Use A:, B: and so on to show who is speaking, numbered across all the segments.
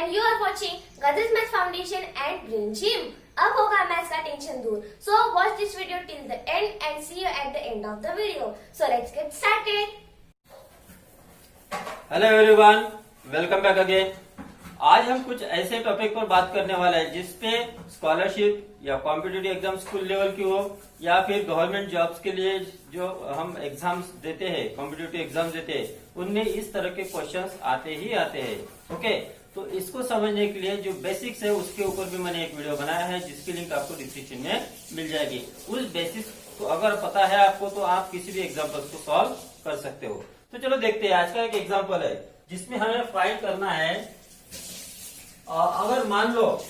A: and you are watching Gadra's Math Foundation and Brain Gym. अब होगा maths का tension दूर. So watch this video till the end and see you at the end of the video. So let's get started.
B: Hello everyone, welcome back again. आज हम कुछ ऐसे topic पर बात करने वाले हैं जिसपे स्कॉलरशिप या कॉम्पिटिटिव एग्जाम स्कूल लेवल की हो या फिर गवर्नमेंट जॉब्स के लिए जो हम एग्जाम्स देते हैं, कॉम्पिटिटिव एग्जाम देते हैं, उनमें इस तरह के क्वेश्चंस आते ही आते हैं. ओके, तो इसको समझने के लिए जो बेसिक्स है उसके ऊपर भी मैंने एक वीडियो बनाया है जिसकी लिंक आपको डिस्क्रिप्शन में मिल जाएगी. उस बेसिक्स को अगर पता है आपको तो आप किसी भी एग्जाम्पल को सॉल्व कर सकते हो. तो चलो देखते हैं. आज का एक एग्जाम्पल है जिसमें हमें फाइंड करना है. अगर मान लो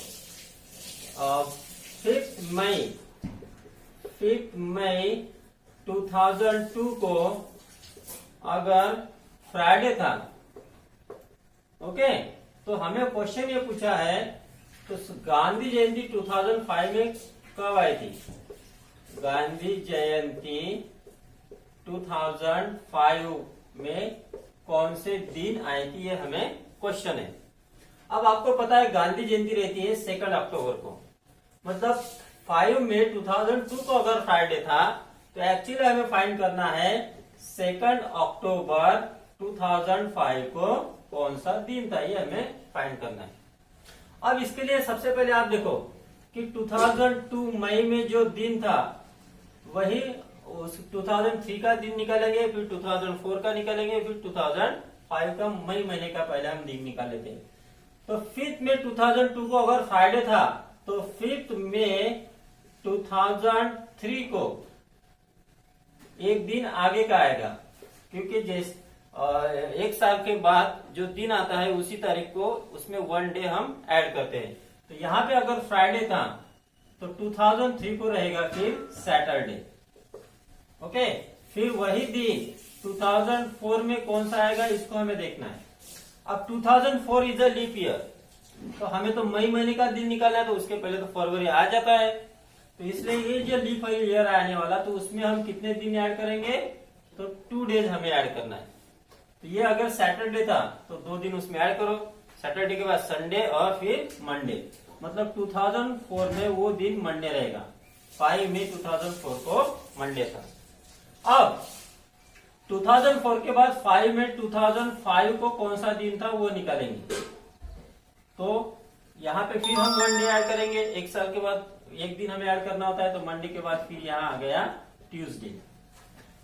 B: 5 मई 2002 को अगर फ्राइडे था, ओके, तो हमें क्वेश्चन ये पूछा है तो गांधी जयंती 2005 में कब आई थी? गांधी जयंती 2005 में कौन से दिन आई थी, ये हमें क्वेश्चन है. अब आपको पता है गांधी जयंती रहती है 2 अक्टूबर को, मतलब 5 मई 2002 को अगर फ्राइडे था तो एक्चुअली हमें फाइंड करना है 2 अक्टूबर 2005 को कौन सा दिन था, ये हमें फाइंड करना है. अब इसके लिए सबसे पहले आप देखो कि 2002 मई में जो दिन था वही 2003 का दिन निकालेंगे, फिर 2004 का निकालेंगे, फिर 2005 का मई महीने का पहले हम दिन निकाल लेते हैं. तो 5 मई 2002 को अगर फ्राइडे था तो 5 मई 2003 को एक दिन आगे का आएगा, क्योंकि जैसे एक साल के बाद जो दिन आता है उसी तारीख को उसमें 1 डे हम ऐड करते हैं. तो यहाँ पे अगर फ्राइडे था तो 2003 को रहेगा फिर सैटरडे. ओके, फिर वही दिन 2004 में कौन सा आएगा इसको हमें देखना है. अब 2004 इज अ लीप ईयर, तो हमें तो मई महीने का दिन निकालना है, तो उसके पहले तो फरवरी आ जाता है. तो इसलिए ये जो लीप ईयर आने वाला तो उसमें हम कितने दिन ऐड करेंगे, तो 2 डेज हमें ऐड करना है. तो ये अगर सैटरडे था तो 2 दिन उसमें ऐड करो, सैटरडे के बाद संडे और फिर मंडे, मतलब 2004 में वो दिन मंडे रहेगा. 5 मई 2004 को मंडे था. अब 2004 के बाद 5 मई 2005 को कौन सा दिन था वो निकालेंगे. तो यहाँ पे फिर हम 1 डे ऐड करेंगे. एक साल के बाद एक दिन हमें ऐड करना होता है, तो मंडे के बाद फिर यहाँ आ गया ट्यूसडे.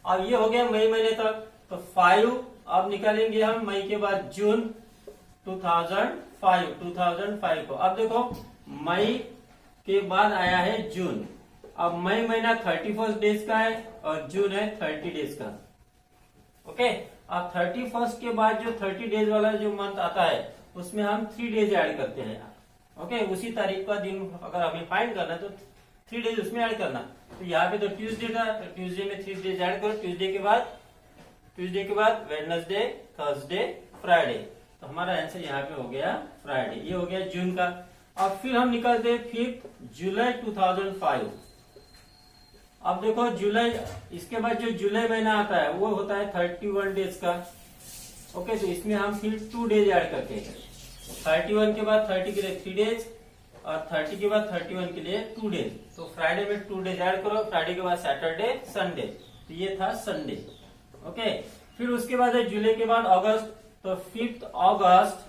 B: अब ये हो गया मई महीने तक. तो 5 अब निकालेंगे हम मई के बाद जून 2005 को. अब देखो मई के बाद आया है जून. अब मई महीना 31 डेज का है और जून है 30 डेज का. ओके, अब 31 के बाद जो 30 डेज वाला जो मंथ आता है उसमें हम 3 डेज ऐड करते हैं. ओके, उसी तारीख का दिन अगर हमें फाइंड करना है तो 3 डेज उसमें ऐड करना. तो यहाँ पे तो ट्यूसडे था, तो ट्यूसडे में 3 डेज ऐड करो. ट्यूसडे के बाद वेडनेसडे, थर्सडे, फ्राइडे. तो हमारा आंसर यहाँ पे हो गया फ्राइडे. ये हो गया जून का. अब फिर हम निकालते हैं 5 जुलाई 2005. अब देखो जुलाई, इसके बाद जो जुलाई महीना आता है वो होता है 31 डेज का. ओके, तो इसमें हम फिर 2 डेज ऐड करते हैं. 31 के बाद 30 के लिए 3 डेज और 30 के बाद 31 के लिए 2 डेज. तो फ्राइडे में 2 डेज ऐड करो. फ्राइडे के बाद सैटरडे, संडे. तो ये था संडे. ओके, फिर उसके बाद है जुलाई के बाद अगस्त. तो 5 अगस्त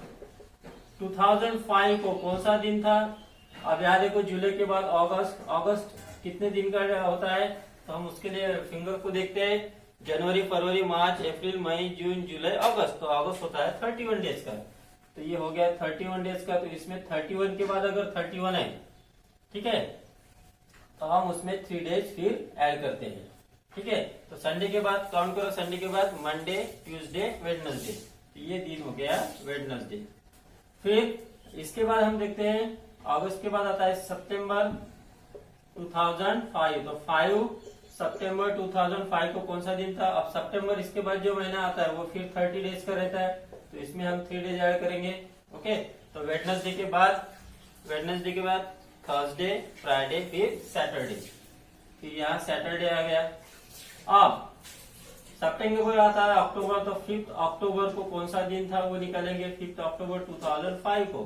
B: 2005 को कौन सा दिन था? अब यहाँ देखो जुलाई के बाद अगस्त कितने दिन का होता है, तो हम उसके लिए फिंगर को देखते हैं. जनवरी, फरवरी, मार्च, अप्रैल, मई, जून, जुलाई, अगस्त. तो अगस्त होता है 31 डेज का. तो ये हो गया 31 डेज का. तो इसमें 31 के बाद अगर 31 है, ठीक है, तो हम उसमें 3 डेज फिर ऐड करते हैं. ठीक है, तो संडे के बाद काउंट करो. संडे के बाद मंडे, ट्यूसडे, वेडनेसडे. तो ये दिन हो गया वेडनेसडे. फिर इसके बाद हम देखते हैं अगस्त के बाद आता है सितंबर 2005. तो 5 सितंबर 2005 को कौन सा दिन था? अब सितंबर इसके बाद जो महीना आता है वो फिर 30 डेज का रहता है, तो इसमें हम 3 डेज ऐड करेंगे. ओके, तो वेडनेसडे के बाद थर्सडे, फ्राइडे, फिर सैटरडे. फिर यहाँ सैटरडे आ गया. अब सितंबर आता है अक्टूबर. तो 5 अक्टूबर को कौन सा दिन था वो निकालेंगे. 5 अक्टूबर 2005 को.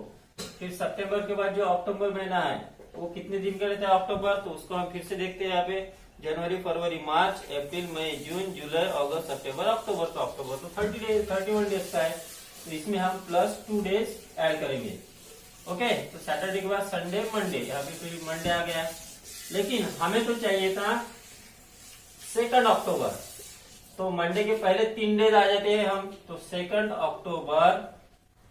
B: फिर सितंबर के बाद जो अक्टूबर महीना है वो कितने दिन का रहता है अक्टूबर, तो उसको हम फिर से देखते हैं यहाँ पे जनवरी, फरवरी, मार्च, अप्रैल, मई, जून, जुलाई, अगस्त, सितंबर, अक्टूबर। तो अक्टूबर तो 31 डेज का है, तो इसमें हम +2 डेज ऐड करेंगे। ओके, तो सैटरडे के बाद संडे, मंडे, यहाँ पे फिर मंडे आ गया। लेकिन हमें तो चाहिए था 2 अक्टूबर, तो मंडे के पहले 3 डेज आ जाते हैं हम, तो 2 अक्टूबर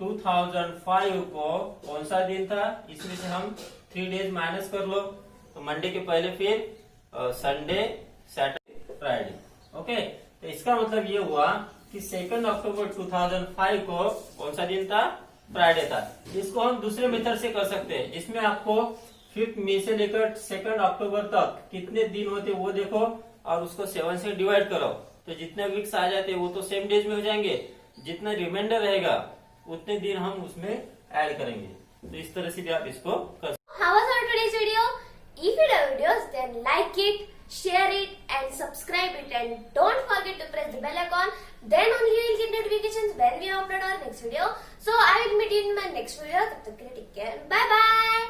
B: 2005 को कौन सा दिन था, इसमें से हम 3 डेज माइनस कर लो, तो मंडे के पहले फिर संडे, सैटरडे, फ्राइडे। ओके, तो इसका मतलब ये हुआ कि 2 अक्टूबर 2005 को कौन सा दिन था, फ्राइडे था। इसको हम दूसरे मेथड से कर सकते हैं, जिसमें आपको 5 मई से लेकर 2 अक्टूबर तक कितने दिन होते वो देखो और उसको 7 से डिवाइड करो, तो जितने वीक्स आ जाते हैं वो तो सेम डेज में हो जाएंगे, जितना रिमाइंडर रहेगा उतने दिन हम उसमें ऐड करेंगे। तो इस तरह से भी आप इसको कर सकते
A: How was our today's video? If you love videos, then like it, share it, and subscribe it, and don't forget to press the bell icon. Then only you will get notifications when we upload our next video. So I will meet you in my next video. Take care. Bye bye.